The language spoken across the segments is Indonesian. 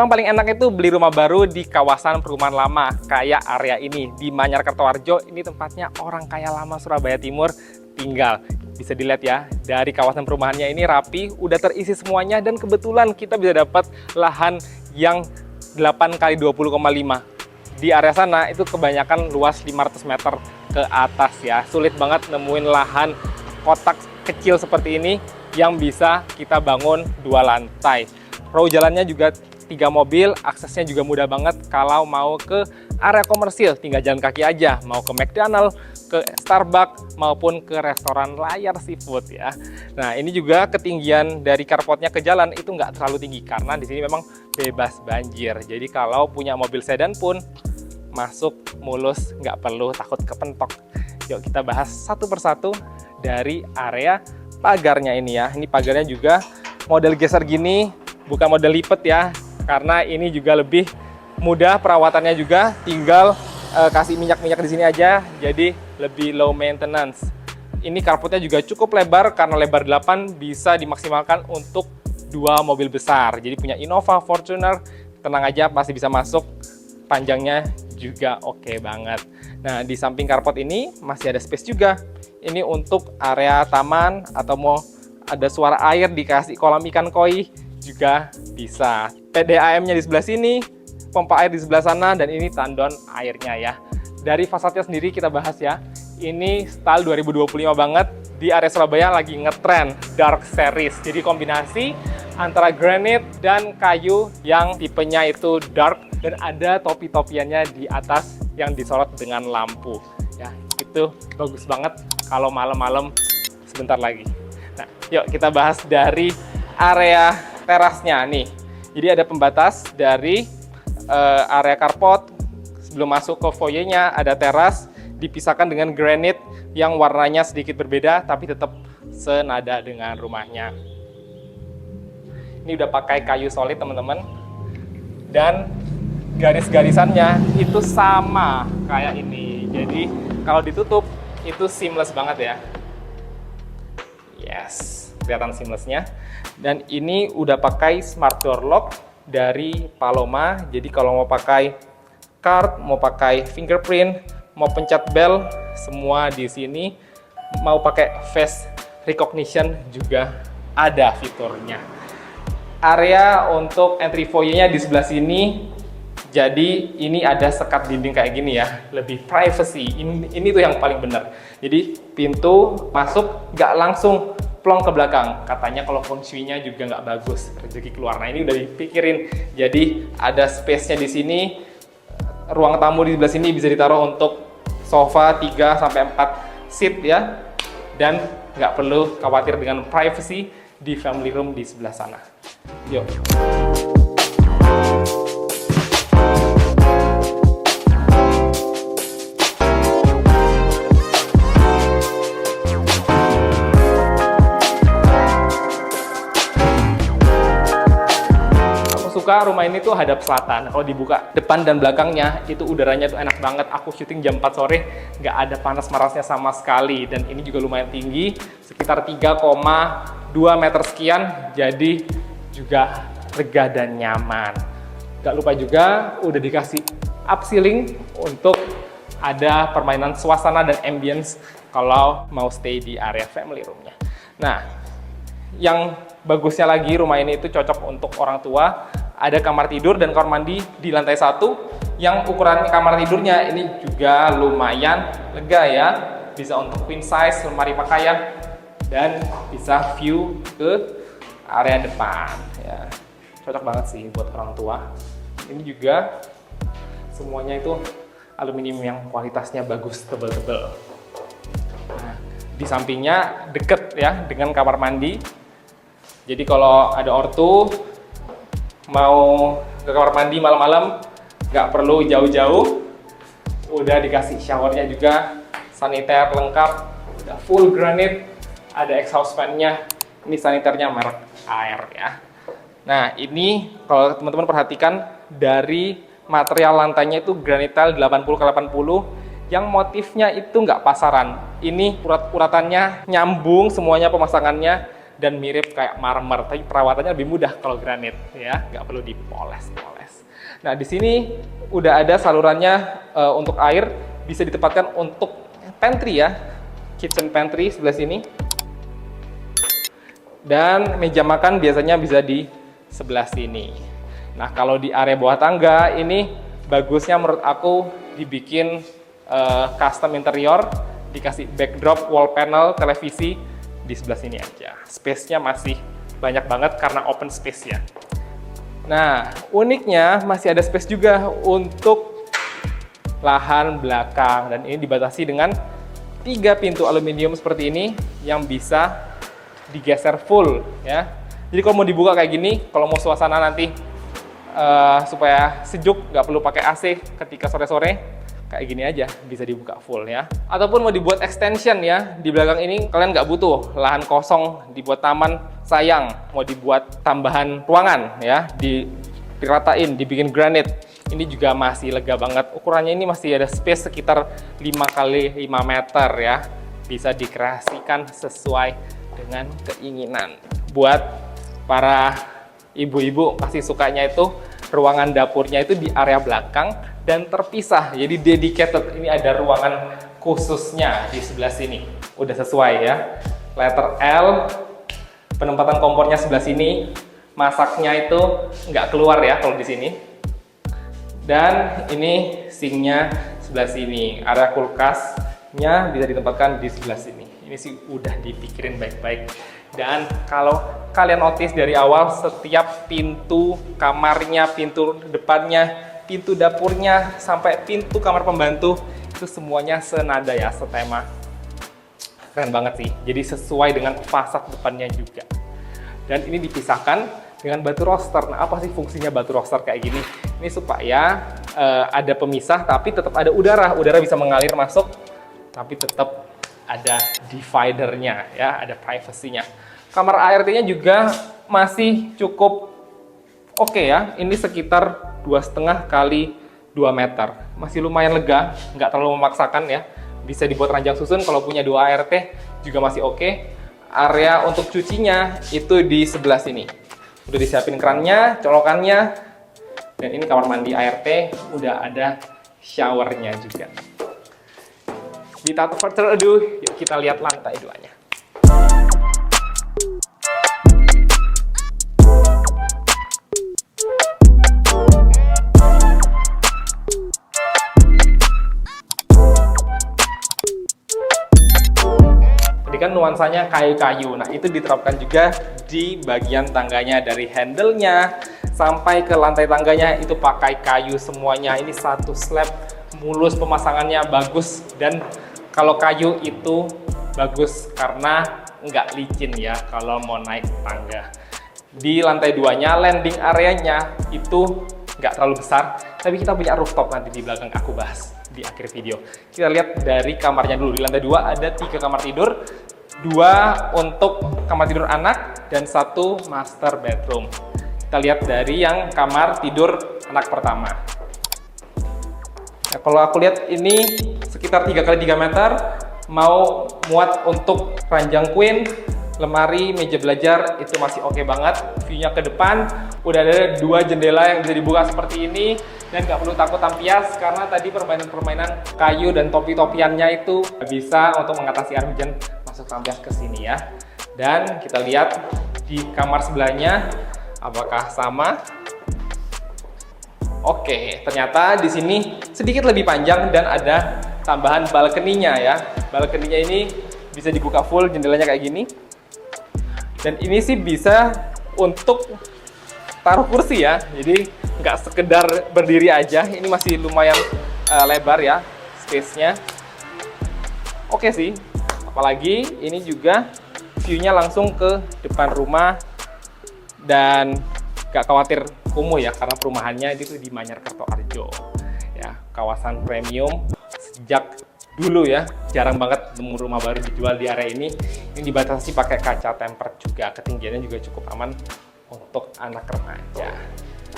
Emang paling enak itu beli rumah baru di kawasan perumahan lama, kayak area ini, di Manyar Kertoharjo. Ini tempatnya orang kaya lama Surabaya Timur tinggal. Bisa dilihat ya, dari kawasan perumahannya ini rapi, udah terisi semuanya, dan kebetulan kita bisa dapat lahan yang 8 kali 20,5. Di area sana itu kebanyakan luas 500 meter ke atas ya. Sulit banget nemuin lahan kotak kecil seperti ini yang bisa kita bangun 2 lantai. Row jalannya juga 3 mobil, aksesnya juga mudah banget kalau mau ke area komersil, tinggal jalan kaki aja, mau ke McDonald, ke Starbucks, maupun ke restoran layar seafood ya. Nah, ini juga ketinggian dari carportnya ke jalan itu nggak terlalu tinggi, karena di sini memang bebas banjir. Jadi kalau punya mobil sedan pun masuk mulus, nggak perlu takut kepentok. Yuk kita bahas satu persatu dari area pagarnya ini ya. Ini pagarnya juga model geser gini, bukan model lipat ya, karena ini juga lebih mudah perawatannya juga, tinggal kasih minyak-minyak di sini aja, jadi lebih low maintenance. Ini carportnya juga cukup lebar, karena lebar 8 bisa dimaksimalkan untuk 2 mobil besar. Jadi punya Innova, Fortuner, tenang aja pasti bisa masuk. Panjangnya juga oke banget. Nah, di samping carport ini masih ada space juga. Ini untuk area taman, atau mau ada suara air dikasih kolam ikan koi juga bisa. PDAM-nya di sebelah sini, pompa air di sebelah sana, dan ini tandon airnya ya. Dari fasadnya sendiri kita bahas ya. Ini style 2025 banget. Di area Surabaya lagi ngetren dark series. Jadi kombinasi antara granite dan kayu yang tipenya itu dark, dan ada topi-topiannya di atas yang disorot dengan lampu. Ya, itu bagus banget kalau malam-malam sebentar lagi. Nah, yuk kita bahas dari area terasnya nih. Jadi ada pembatas dari area carport. Sebelum masuk ke foyernya ada teras, dipisahkan dengan granite yang warnanya sedikit berbeda tapi tetap senada dengan rumahnya. Ini udah pakai kayu solid teman-teman, dan garis-garisannya itu sama kayak ini. Jadi kalau ditutup itu seamless banget ya. Yes, kelihatan seamlessnya. Dan ini udah pakai smart door lock dari Paloma. Jadi kalau mau pakai card, mau pakai fingerprint, mau pencet bell, semua di sini. Mau pakai face recognition juga ada fiturnya. Area untuk entry foyer-nya di sebelah sini. Jadi ini ada sekat dinding kayak gini ya, lebih privacy. Ini tuh yang paling benar. Jadi pintu masuk nggak langsung plong ke belakang. Katanya kalau feng shui-nya juga nggak bagus, rezeki keluar. Nah, ini udah dipikirin. Jadi ada space-nya di sini. Ruang tamu di sebelah sini bisa ditaruh untuk sofa 3-4 seat ya. Dan nggak perlu khawatir dengan privacy di family room di sebelah sana. Yuk. Suka rumah ini tuh hadap selatan. Kalau dibuka depan dan belakangnya itu udaranya tuh enak banget. Aku syuting jam 4 sore nggak ada panas-panasnya sama sekali, dan ini juga lumayan tinggi, sekitar 3,2 meter sekian, jadi juga lega dan nyaman. Gak lupa juga udah dikasih upceiling untuk ada permainan suasana dan ambience kalau mau stay di area family roomnya. Nah, yang bagusnya lagi rumah ini itu cocok untuk orang tua. Ada kamar tidur dan kamar mandi di lantai 1. Yang ukuran kamar tidurnya ini juga lumayan lega ya. Bisa untuk queen size, lemari pakaian, dan bisa view ke area depan ya. Cocok banget sih buat orang tua. Ini juga semuanya itu aluminium yang kualitasnya bagus, tebel-tebel. Nah, di sampingnya deket ya dengan kamar mandi. Jadi kalau ada ortu mau ke kamar mandi malam-malam nggak perlu jauh-jauh, udah dikasih showernya juga, saniter lengkap, udah full granite, ada exhaust fan-nya. Ini saniternya merek Air ya. Nah, ini kalau teman-teman perhatikan dari material lantainya itu granite tile 80x80 yang motifnya itu nggak pasaran. Ini urat-uratannya nyambung semuanya pemasangannya, dan mirip kayak marmer, tapi perawatannya lebih mudah kalau granit ya, nggak perlu dipoles-poles. Nah, di sini udah ada salurannya untuk air, bisa ditempatkan untuk pantry ya, kitchen pantry sebelah sini. Dan meja makan biasanya bisa di sebelah sini. Nah, kalau di area bawah tangga ini bagusnya menurut aku dibikin custom interior, dikasih backdrop wall panel televisi di sebelah sini aja. Space-nya masih banyak banget karena open space ya. Nah, uniknya masih ada space juga untuk lahan belakang, dan ini dibatasi dengan 3 pintu aluminium seperti ini yang bisa digeser full ya. Jadi kalau mau dibuka kayak gini, kalau mau suasana nanti supaya sejuk, nggak perlu pakai AC ketika sore-sore, kayak gini aja bisa dibuka full ya. Ataupun mau dibuat extension ya, di belakang ini kalian nggak butuh lahan kosong dibuat taman, sayang. Mau dibuat tambahan ruangan ya, diratain, dibikin granit, ini juga masih lega banget. Ukurannya ini masih ada space sekitar 5 kali 5 meter ya, bisa dikreasikan sesuai dengan keinginan. Buat para ibu-ibu pasti sukanya itu ruangan dapurnya itu di area belakang dan terpisah, jadi dedicated. Ini ada ruangan khususnya di sebelah sini, udah sesuai ya, letter L. Penempatan kompornya sebelah sini, masaknya itu nggak keluar ya kalau di sini. Dan ini sinknya sebelah sini, area kulkasnya bisa ditempatkan di sebelah sini. Ini sih udah dipikirin baik-baik. Dan kalau kalian notice dari awal, setiap pintu kamarnya, pintu depannya, pintu dapurnya, sampai pintu kamar pembantu, itu semuanya senada ya, setema. Keren banget sih, jadi sesuai dengan fasad depannya juga. Dan ini dipisahkan dengan batu roster. Nah, apa sih fungsinya batu roster kayak gini? Ini supaya ada pemisah, tapi tetap ada udara. Udara bisa mengalir masuk, tapi tetap ada dividernya ya, ada privacy-nya. Kamar ART-nya juga masih cukup oke ya. Ini sekitar 2,5 kali 2 meter. Masih lumayan lega, nggak terlalu memaksakan ya. Bisa dibuat ranjang susun, kalau punya 2 ART juga masih oke. Area untuk cucinya itu di sebelah sini. Udah disiapin kerannya, colokannya. Dan ini kamar mandi ART, udah ada showernya juga. Without further ado, yuk kita lihat lantai 2-nya. Tadi kan nuansanya kayu-kayu, nah itu diterapkan juga di bagian tangganya, dari handle-nya sampai ke lantai tangganya itu pakai kayu semuanya. Ini satu slab, mulus, pemasangannya bagus, dan kalau kayu itu bagus karena nggak licin ya kalau mau naik tangga. Di lantai 2-nya, landing areanya itu nggak terlalu besar, tapi kita punya rooftop nanti di belakang, aku bahas di akhir video. Kita lihat dari kamarnya dulu. Di lantai 2 ada 3 kamar tidur, 2 untuk kamar tidur anak, dan 1 master bedroom. Kita lihat dari yang kamar tidur anak pertama. Nah, kalau aku lihat ini sekitar 3 kali 3 meter, mau muat untuk ranjang queen, lemari, meja belajar, itu masih oke banget. View-nya ke depan, udah ada 2 jendela yang bisa dibuka seperti ini, dan nggak perlu takut tampias, karena tadi permainan-permainan kayu dan topi-topiannya itu bisa untuk mengatasi air hujan masuk tampias ke sini ya. Dan kita lihat di kamar sebelahnya, apakah sama? Oke, ternyata di sini sedikit lebih panjang dan ada tambahan balkoninya ya. Balkoninya ini bisa dibuka full, jendelanya kayak gini. Dan ini sih bisa untuk taruh kursi ya. Jadi nggak sekedar berdiri aja. Ini masih lumayan lebar ya space-nya. Oke sih. Apalagi ini juga view-nya langsung ke depan rumah dan nggak khawatir kumuh ya, karena perumahannya itu di Manyar Kertoarjo ya, kawasan premium sejak dulu ya. Jarang banget nemu rumah baru dijual di area ini. Ini dibatasi pakai kaca tempered juga, ketinggiannya juga cukup aman untuk anak remaja.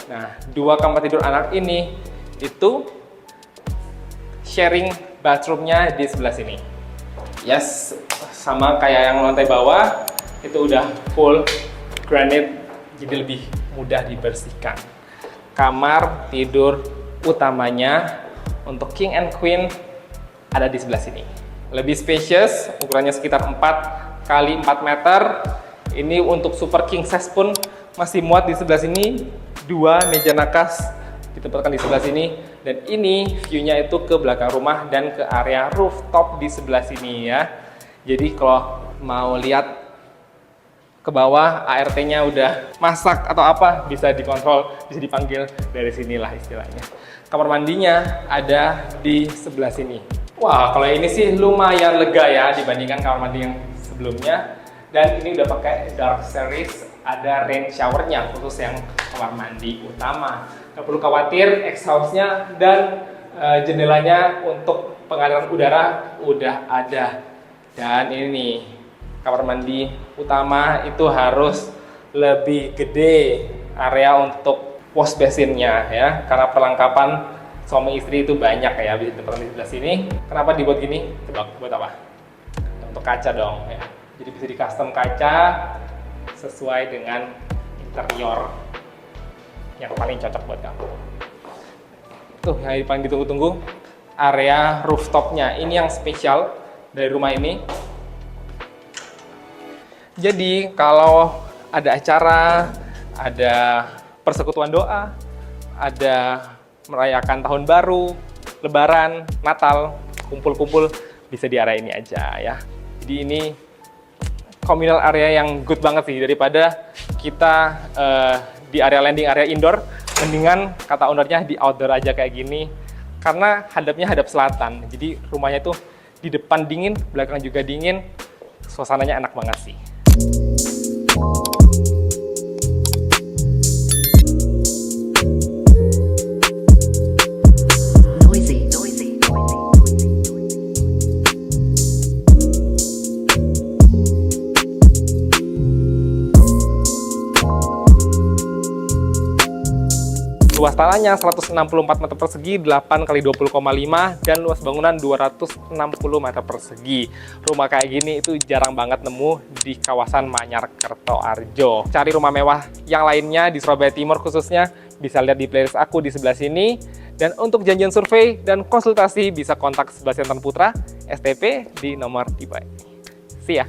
Nah, 2 kamar tidur anak ini itu sharing bathroomnya di sebelah sini. Yes, sama kayak yang lantai bawah, itu udah full granite, jadi lebih mudah dibersihkan. Kamar tidur utamanya untuk king and queen ada di sebelah sini. Lebih spacious, ukurannya sekitar 4 kali 4 meter. Ini untuk super king size pun masih muat di sebelah sini. 2 meja nakas ditempatkan di sebelah sini. Dan ini view-nya itu ke belakang rumah dan ke area rooftop di sebelah sini ya. Jadi kalau mau lihat ke bawah, ART-nya udah masak atau apa, bisa dikontrol, bisa dipanggil dari sinilah istilahnya. Kamar mandinya ada di sebelah sini. Wah, kalau ini sih lumayan lega ya dibandingkan kamar mandi yang sebelumnya. Dan ini udah pakai dark series, ada rain showernya khusus yang kamar mandi utama. Nggak perlu khawatir, exhaust-nya dan jendelanya untuk pengaliran udara udah ada. Dan ini nih, kamar mandi utama itu harus lebih gede area untuk wash basinnya ya, karena perlengkapan suami istri itu banyak ya, bisa ditempatkan di sebelah sini. Kenapa dibuat gini? Coba buat apa? Untuk kaca dong ya. Jadi bisa di custom kaca sesuai dengan interior yang paling cocok buat kamu. Tuh yang paling ditunggu-tunggu, area rooftopnya. Ini yang spesial dari rumah ini. Jadi kalau ada acara, ada persekutuan doa, ada merayakan tahun baru, lebaran, Natal, kumpul-kumpul, bisa di area ini aja ya. Jadi ini communal area yang good banget sih, daripada kita di area landing, area indoor, mendingan kata ownernya di outdoor aja kayak gini, karena hadapnya hadap selatan. Jadi rumahnya tuh di depan dingin, belakang juga dingin, suasananya enak banget sih. Luas tanahnya 164 meter persegi, 8 kali 20,5, dan luas bangunan 260 meter persegi. Rumah kayak gini itu jarang banget nemu di kawasan Manyar Kertoarjo. Cari rumah mewah yang lainnya di Surabaya Timur khususnya, bisa lihat di playlist aku di sebelah sini. Dan untuk janjian survei dan konsultasi bisa kontak Sebastian Tan Putra, STP, di nomor di bawah. See ya!